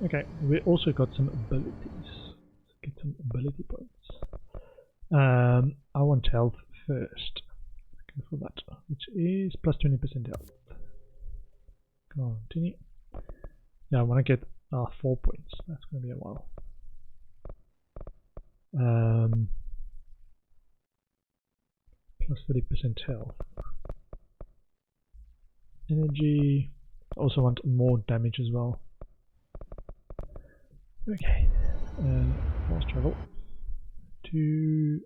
Okay, we also got some abilities. Let's get some ability points. I want health first. Go for that, which is plus 20% health. Continue. Yeah, I want to get 4 points. That's going to be a while. Plus 30% health. Energy. Also want more damage as well. Okay. Fast travel to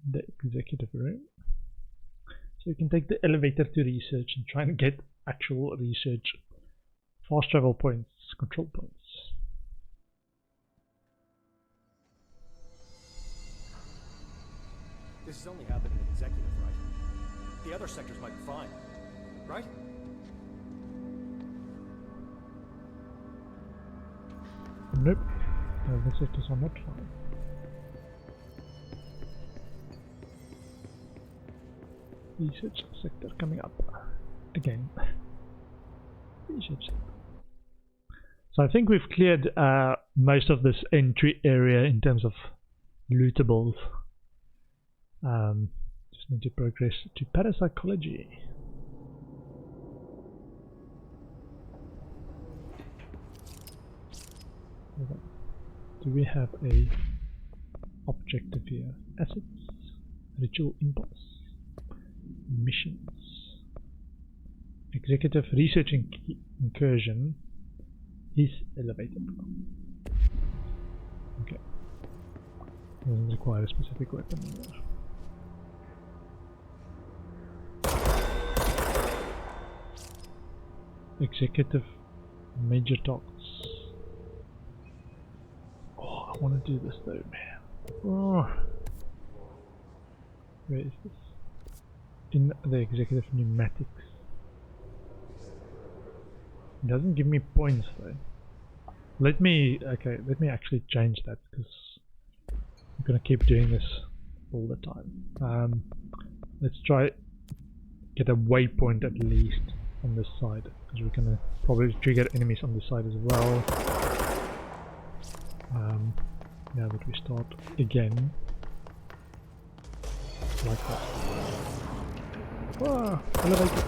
the executive room. So you can take the elevator to research and try and get actual research. Fast travel points, control points. This is only happening in executive, right? The other sectors might be fine, right? Nope. The other sectors are not fine. Research sector coming up again. Research sector. So I think we've cleared most of this entry area in terms of lootables. Just need to progress to parapsychology. Do we have a objective here? Assets, ritual impulse, missions, executive research incursion is elevated. Okay, doesn't require a specific weapon either. Executive major talks. Oh, I want to do this though, man. Oh. Where is this? In the executive pneumatics. It doesn't give me points though. Let me actually change that because I'm gonna keep doing this all the time. Let's try get a waypoint at least on this side because we're gonna probably trigger enemies on this side as well. Now that we start again like that. Ah, elevator.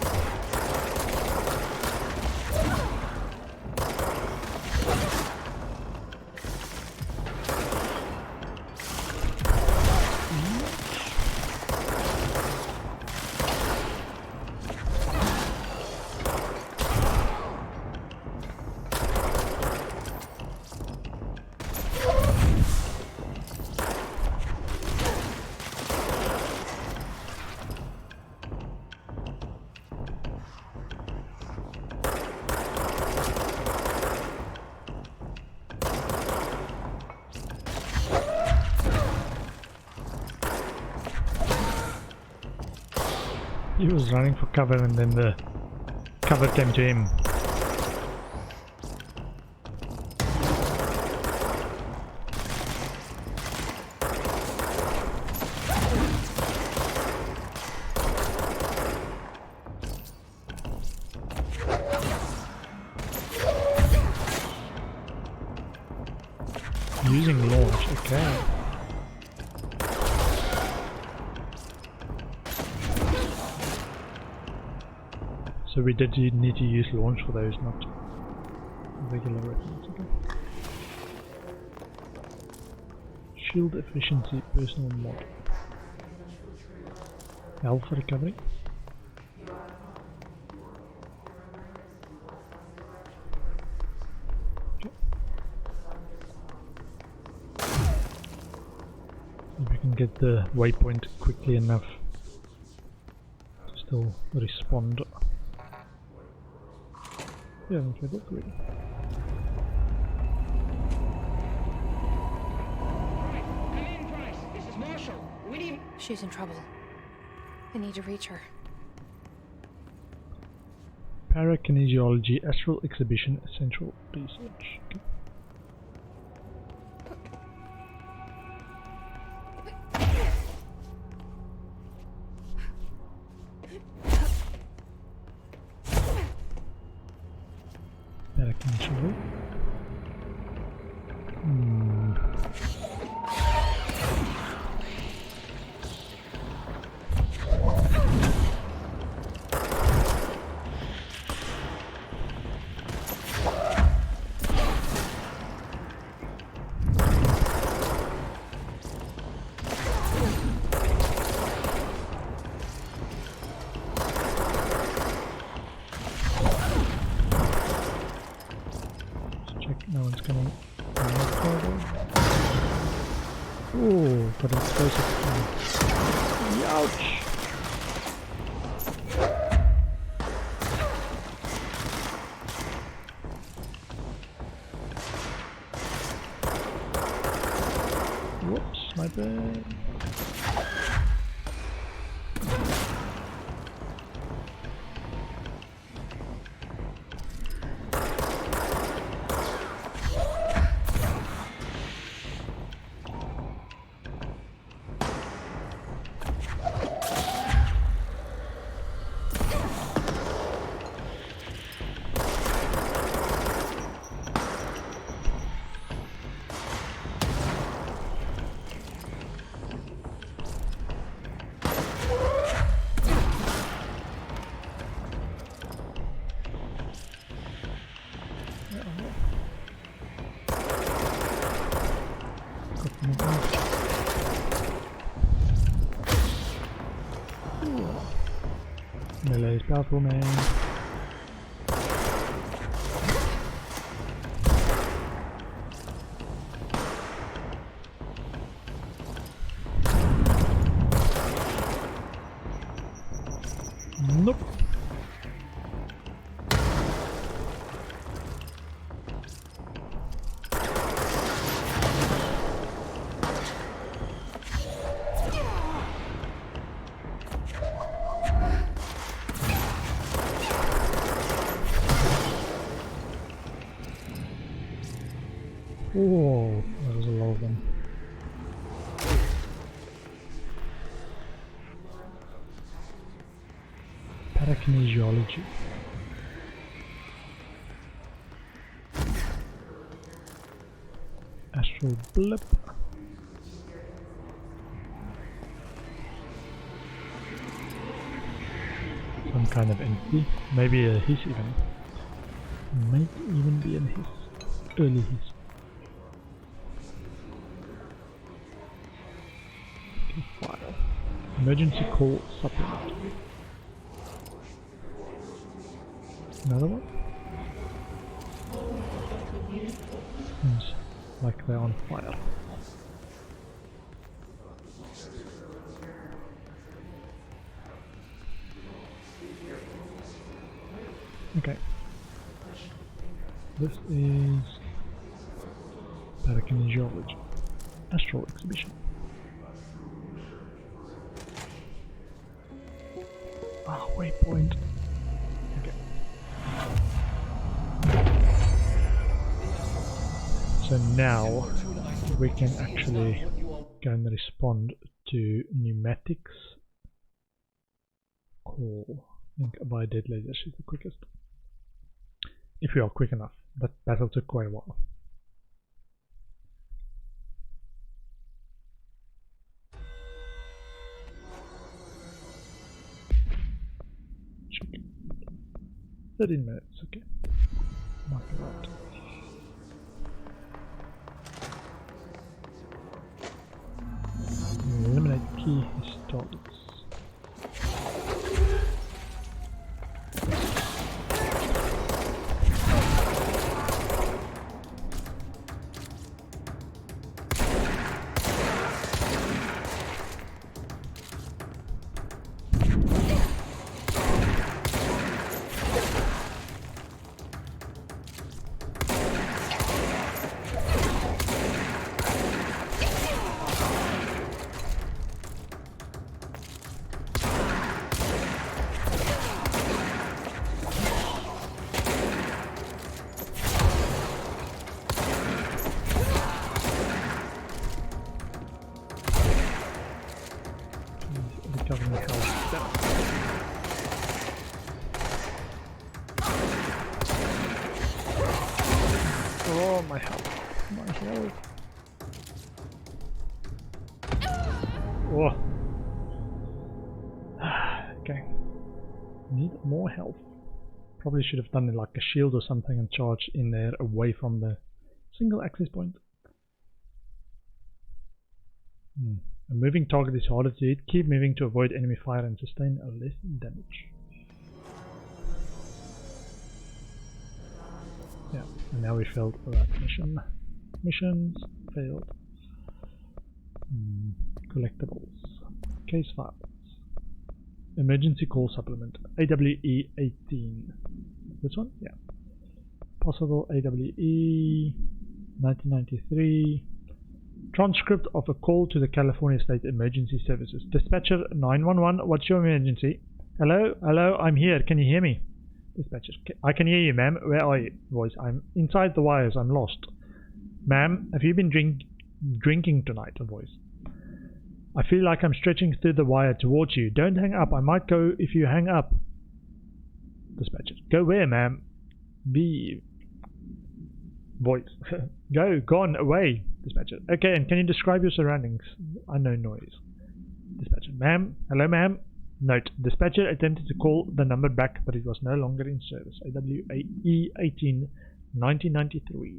He was running for cover and then the cover came to him. Using launch, okay. So we did need to use launch for those, not regular weapons. Okay. Shield efficiency, personal mod. Health recovery. Okay. If we can get the waypoint quickly enough to still respond. Yeah, okay, that's great. Come in, Price. This is Marshall. We need... She's in trouble. I need to reach her. Parakinesiology, astral exhibition, essential research. Okay. Parakinesiology. Check, no one's coming. Ooh, got an explosive. Ouch! Whoops, my bad. Melee is powerful, man. Nope. Whoa, that was a lot of them. Parakinesiology. Astral blip. Some kind of entity. Maybe a hiss even. Might even be a hiss. Early hiss. File. Emergency call supplement. Another one? Seems like they're on fire. Okay. This is parakinesiology. Astral exhibition. Ah, waypoint. Okay. So now we can actually go and respond to pneumatics call. I think by dead laser is the quickest. If we are quick enough. That battle took quite a while. Check. 13 minutes, okay. Mark it out. Eliminate key historics. Recovering health. Oh, my health. My health. Oh. Okay. Need more health. Probably should have done like a shield or something and charge in there away from the single access point. A moving target is harder to hit. Keep moving to avoid enemy fire and sustain less damage. Yeah. And now we failed that mission. Missions failed. Collectibles. Case files. Emergency call supplement. AWE 18. This one? Yeah. Possible AWE 1993. Transcript of a call to the California State Emergency Services. Dispatcher 911, what's your emergency? Hello? Hello, I'm here. Can you hear me? Dispatcher, I can hear you, ma'am. Where are you? Voice, I'm inside the wires. I'm lost. Ma'am, have you been drinking tonight? A voice. I feel like I'm stretching through the wire towards you. Don't hang up. I might go if you hang up. Dispatcher, go where, ma'am? Be. Voice, gone away. Dispatcher, okay, and can you describe your surroundings? Unknown noise. Dispatcher, ma'am, hello, ma'am. Note, dispatcher attempted to call the number back, but it was no longer in service. AWE 18, 1993.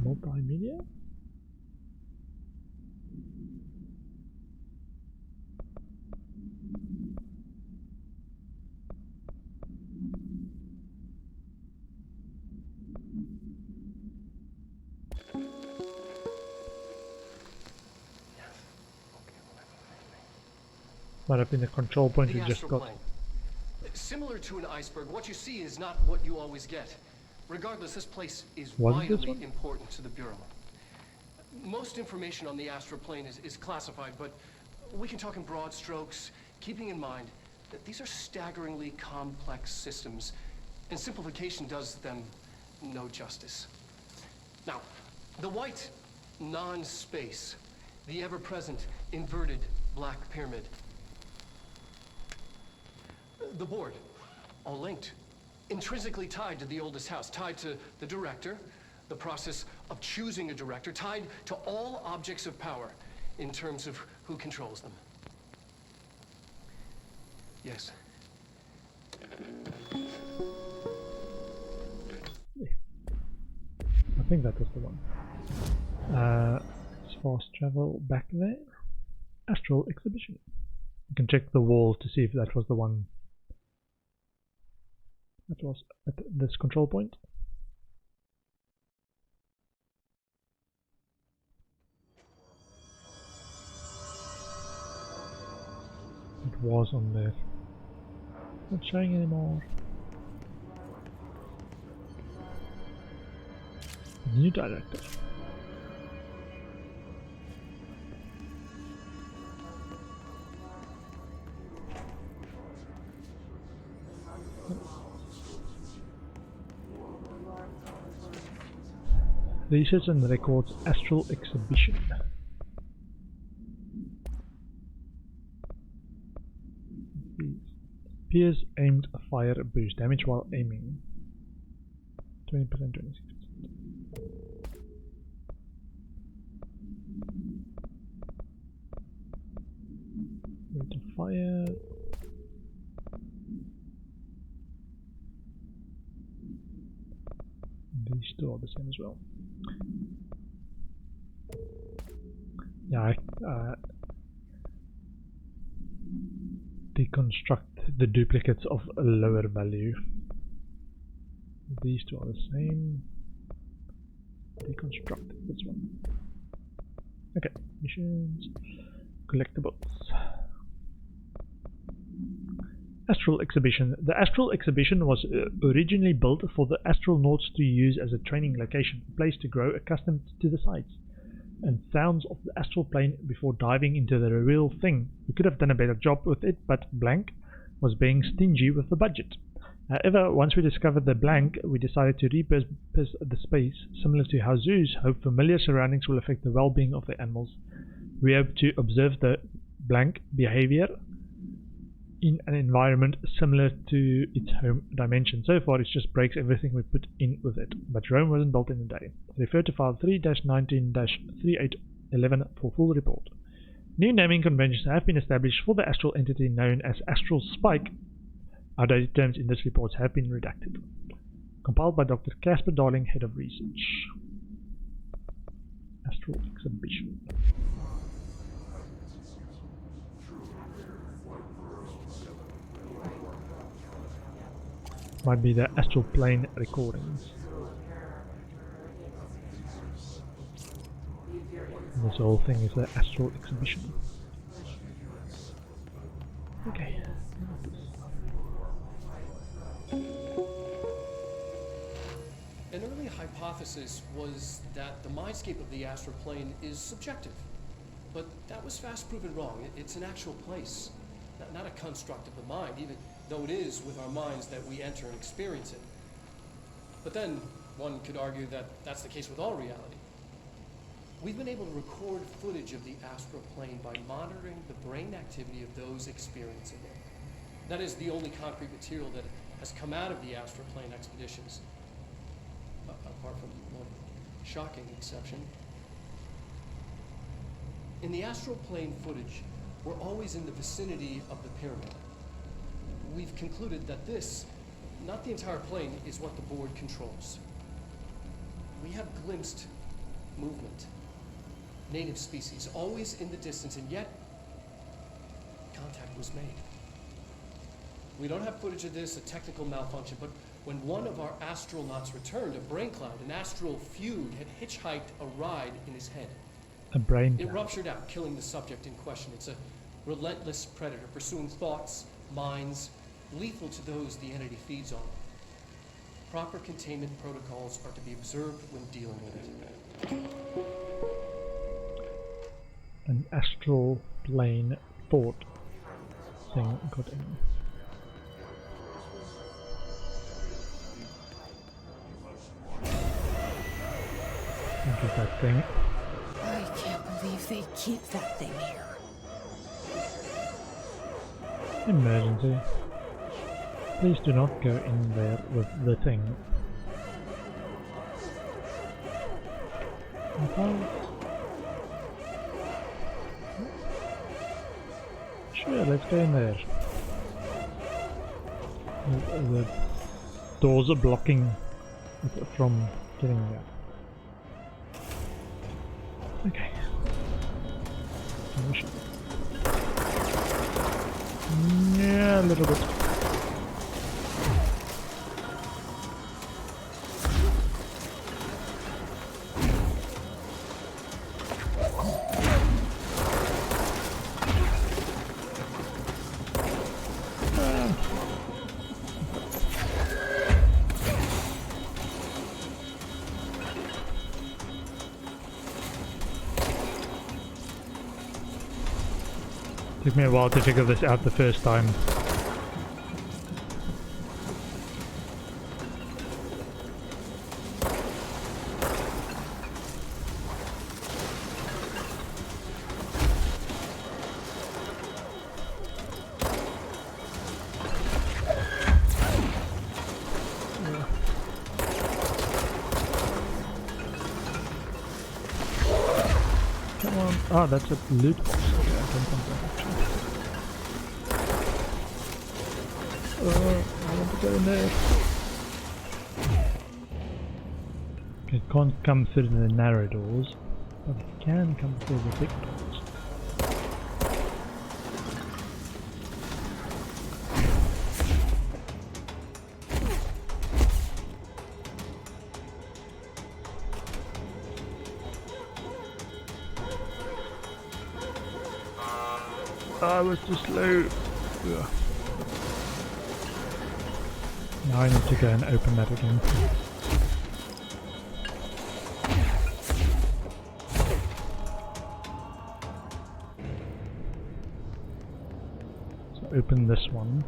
Multimedia? Might have been the control point we just got. Similar to an iceberg, what you see is not what you always get. Regardless, this place is vitally important to the Bureau. Most information on the astral plane is classified, but we can talk in broad strokes, keeping in mind that these are staggeringly complex systems, and simplification does them no justice. Now, the white non-space, the ever-present inverted black pyramid, the board, all linked, intrinsically tied to the oldest house, tied to the director, the process of choosing a director, tied to all objects of power in terms of who controls them. Yes. I think that was the one. Let's fast travel back there. Astral exhibition. You can check the wall to see if that was the one that was at this control point. It was on there. Not showing anymore. New director. Research and records astral exhibition. Appears aimed fire boost damage while aiming. 20%, 26%. Rate of fire. These two are the same as well. Yeah, deconstruct the duplicates of a lower value. These two are the same. Deconstruct this one. Okay, missions, collectibles. Astral exhibition. The astral exhibition was originally built for the astronauts to use as a training location, a place to grow accustomed to the sights and sounds of the astral plane before diving into the real thing. We could have done a better job with it, but blank was being stingy with the budget. However, once we discovered the blank, we decided to repurpose the space, similar to how zoos hope familiar surroundings will affect the well-being of the animals. We hope to observe the blank behavior in an environment similar to its home dimension. So far, it just breaks everything we put in with it. But Rome wasn't built in a day. Refer to file 3-19-3811 for full report. New naming conventions have been established for the astral entity known as Astral Spike. Outdated terms in this report have been redacted. Compiled by Dr. Casper Darling, Head of Research. Astral exhibition. Might be the astral plane recordings. This whole thing is the astral exhibition. Okay. An early hypothesis was that the mindscape of the astral plane is subjective. But that was fast proven wrong. It's an actual place, not a construct of the mind, even though it is with our minds that we enter and experience it. But then, one could argue that that's the case with all reality. We've been able to record footage of the astral plane by monitoring the brain activity of those experiencing it. That is the only concrete material that has come out of the astral plane expeditions, apart from one shocking exception. In the astral plane footage, we're always in the vicinity of the pyramid. We've concluded that this, not the entire plane, is what the board controls. We have glimpsed movement, native species, always in the distance, and yet contact was made. We don't have footage of this, a technical malfunction, but when one of our astronauts returned, a brain cloud, an astral feud, had hitchhiked a ride in his head. A brain It cloud. ruptured out, killing the subject in question. It's a relentless predator, pursuing thoughts, minds, lethal to those the entity feeds on. Proper containment protocols are to be observed when dealing with it. An astral plane thought thing got in. Look at that thing. I can't believe they keep that thing here. Emergency. Please do not go in there with the thing. Okay. Sure, let's go in there. The doors are blocking it from getting there. Okay. Yeah, a little bit. Took me a while to figure this out the first time. Come on. Oh, that's a loot box. Okay, I don't think that actually. I want to go in there. Okay, it can't come through the narrow doors, but it can come through the big doors. I was too slow. Ugh. Now I need to go and open that again. So open this one.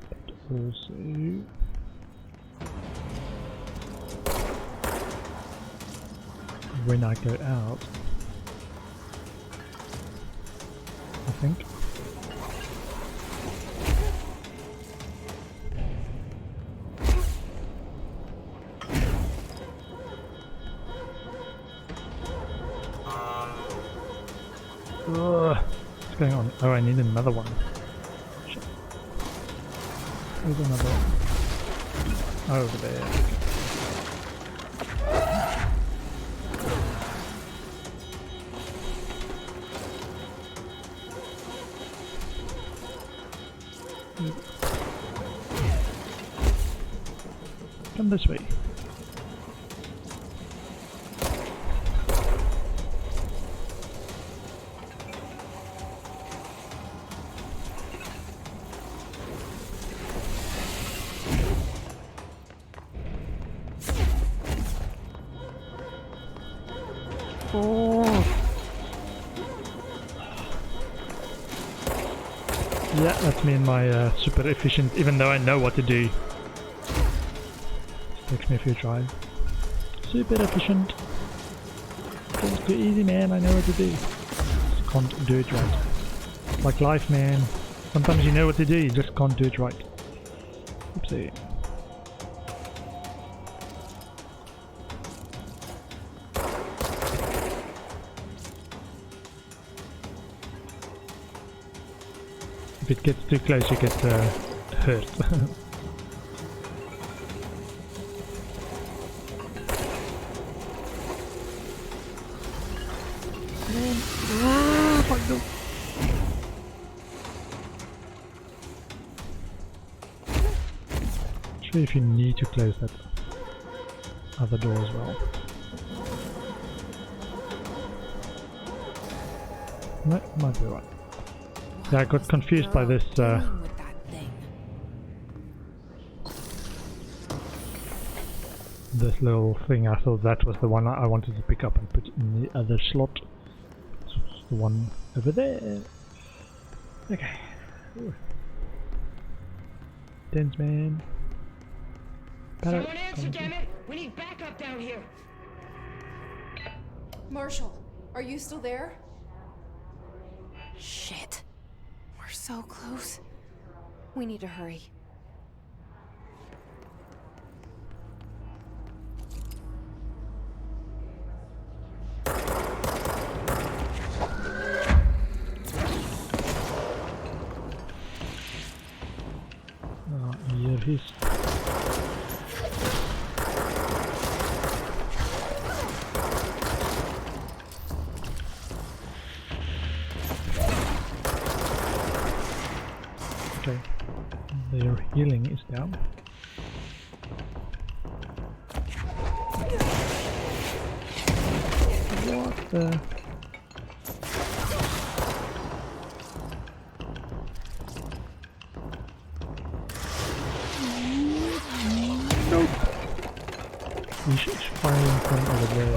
But also when I go out, I think. Ugh, what's going on? Oh, I need another one. Shit. Where's another one? Over there. Come this way. Yeah, that's me and my super efficient, even though I know what to do. It takes me a few tries. Super efficient. It's too easy, man, I know what to do. Just can't do it right. It's like life, man. Sometimes you know what to do, you just can't do it right. Oopsie. If it gets too close, you get hurt. Actually, if you need to close that other door as well. That might be right. Yeah, I got confused by this this little thing. I thought that was the one I wanted to pick up and put in the other slot. It's the one over there. Okay. Ooh. Dens man. Someone answer, damn it! We need backup down here. Marshall, are you still there? Shit. We're so close. We need to hurry. Oh, here he's. Okay, their healing is down. What the? Nope. He's firing from over there.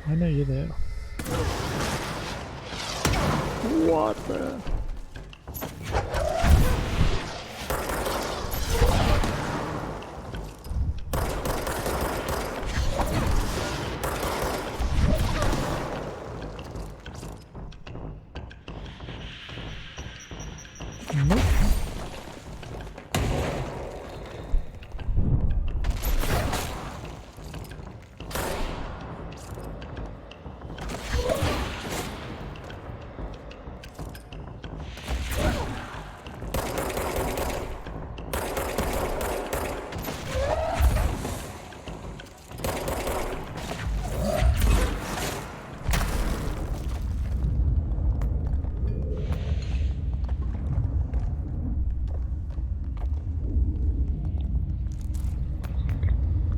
I know you're there. What the? Nope.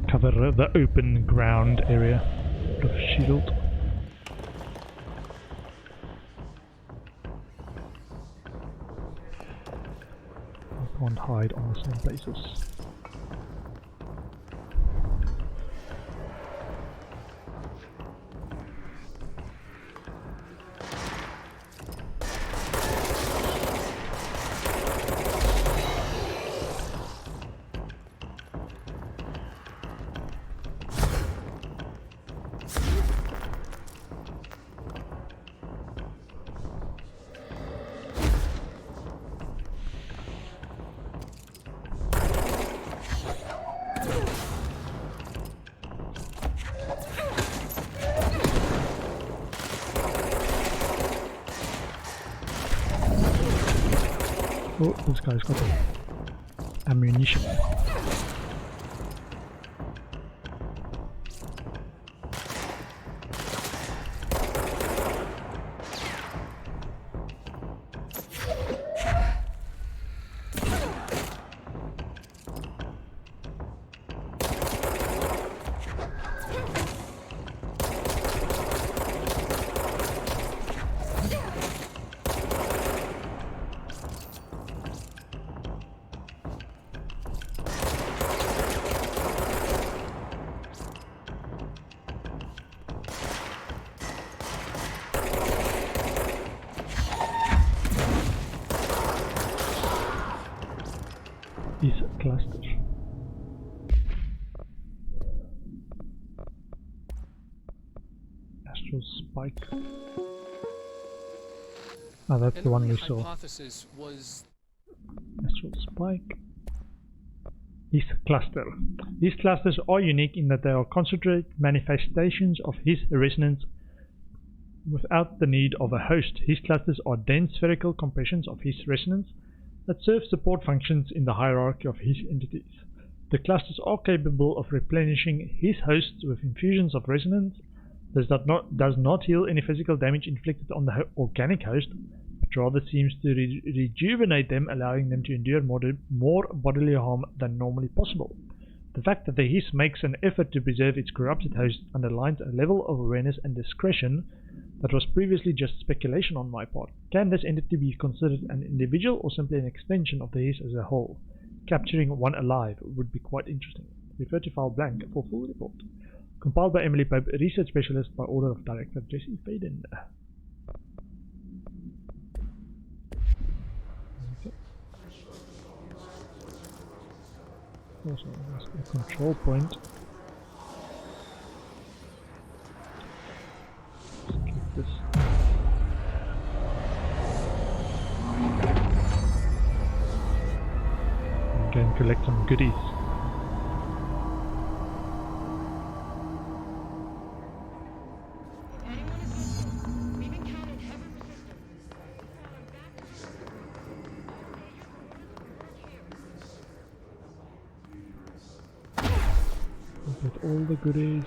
Cover the open ground area of shield. I can't hide on the same places. Oh, this guy's got ammunition. Is cluster. Astral spike. Oh, that's the one we saw. Hypothesis was Astral spike. His cluster. These clusters are unique in that they are concentrated manifestations of his resonance without the need of a host. His clusters are dense spherical compressions of his resonance that serve support functions in the hierarchy of his entities. The clusters are capable of replenishing his hosts with infusions of resonance. This does not heal any physical damage inflicted on the organic host, but rather seems to rejuvenate them, allowing them to endure more bodily harm than normally possible. The fact that the His makes an effort to preserve its corrupted host underlines a level of awareness and discretion that was previously just speculation on my part. Can this entity be considered an individual or simply an extension of the His as a whole? Capturing one alive would be quite interesting. Refer to file blank for full report. Compiled by Emily Pope, research specialist by order of Director Jesse Faden. Also, there's a control point. Let's keep this. I'm going to collect some goodies. Get all the goodies.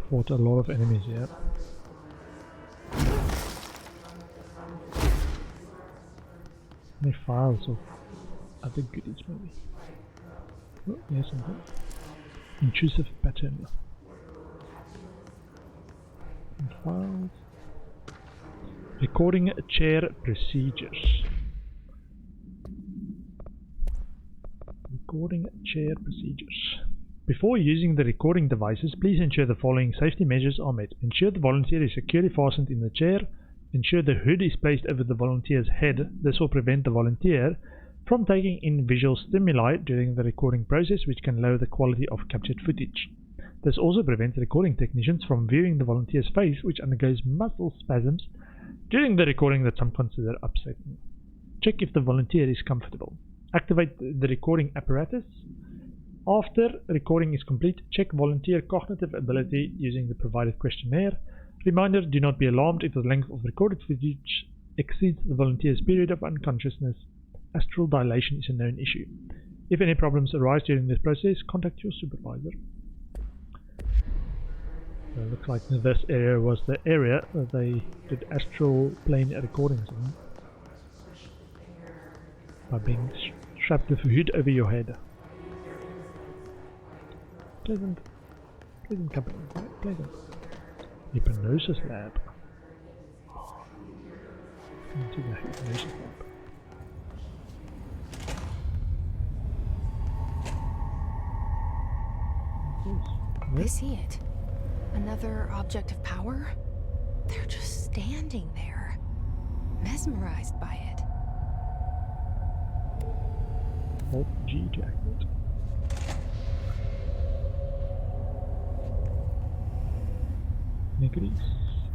Fought a lot of enemies here. Any files of other goodies maybe? Oh, yes, something. Intrusive pattern. And files. Recording chair procedures. Recording chair procedures. Before using the recording devices, please ensure the following safety measures are met. Ensure the volunteer is securely fastened in the chair. Ensure the hood is placed over the volunteer's head. This will prevent the volunteer from taking in visual stimuli during the recording process, which can lower the quality of captured footage. This also prevents recording technicians from viewing the volunteer's face, which undergoes muscle spasms during the recording that some consider upsetting. Check if the volunteer is comfortable. Activate the recording apparatus. After recording is complete, check volunteer cognitive ability using the provided questionnaire. Reminder, do not be alarmed if the length of recorded footage exceeds the volunteer's period of unconsciousness. Astral dilation is a known issue. If any problems arise during this process, contact your supervisor. So it looks like this area was the area that they did astral plane recordings in by being strapped with a hood over your head. Pleasant company, right? Pleasant. Hypnosis lab. Into the hypnosis lab. I see it. Another object of power? They're just standing there, mesmerized by it. Alt G to activate. Negatives.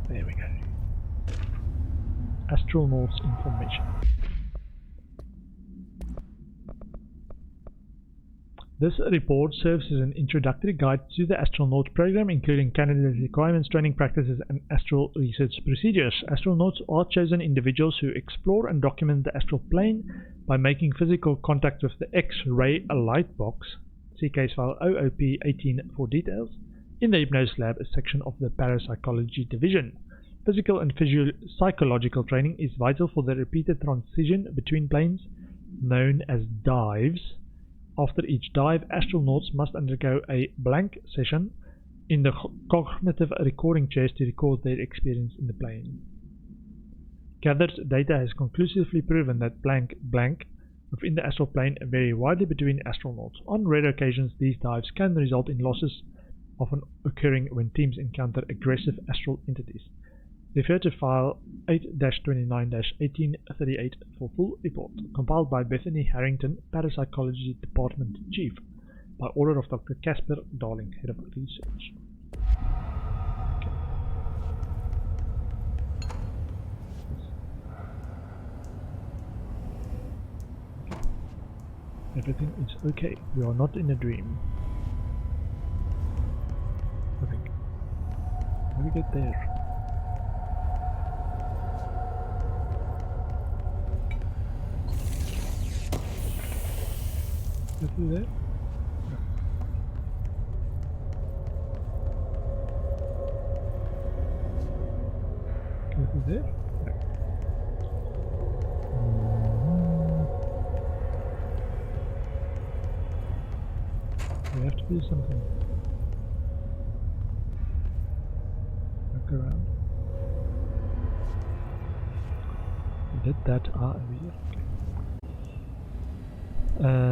There we go. Astral North's information. This report serves as an introductory guide to the Astronauts program, including candidates' requirements, training practices, and astral research procedures. Astronauts are chosen individuals who explore and document the astral plane by making physical contact with the X-ray light box. See case file OOP-18 for details. In the Hypnosis Lab, a section of the Parapsychology Division. Physical and psychological training is vital for the repeated transition between planes, known as dives. After each dive, astronauts must undergo a blank session in the cognitive recording chairs to record their experience in the plane. Gathered data has conclusively proven that blank within the astral plane vary widely between astronauts. On rare occasions, these dives can result in losses, often occurring when teams encounter aggressive astral entities. Refer to file 8-29-1838 for full report, compiled by Bethany Harrington, Parapsychology Department Chief, by order of Dr. Casper Darling, Head of Research. Okay. Everything is okay. We are not in a dream. I think. How do we get there? Go through there? No. Go through there? No. We have to do something. Look around. We did that over here. Okay.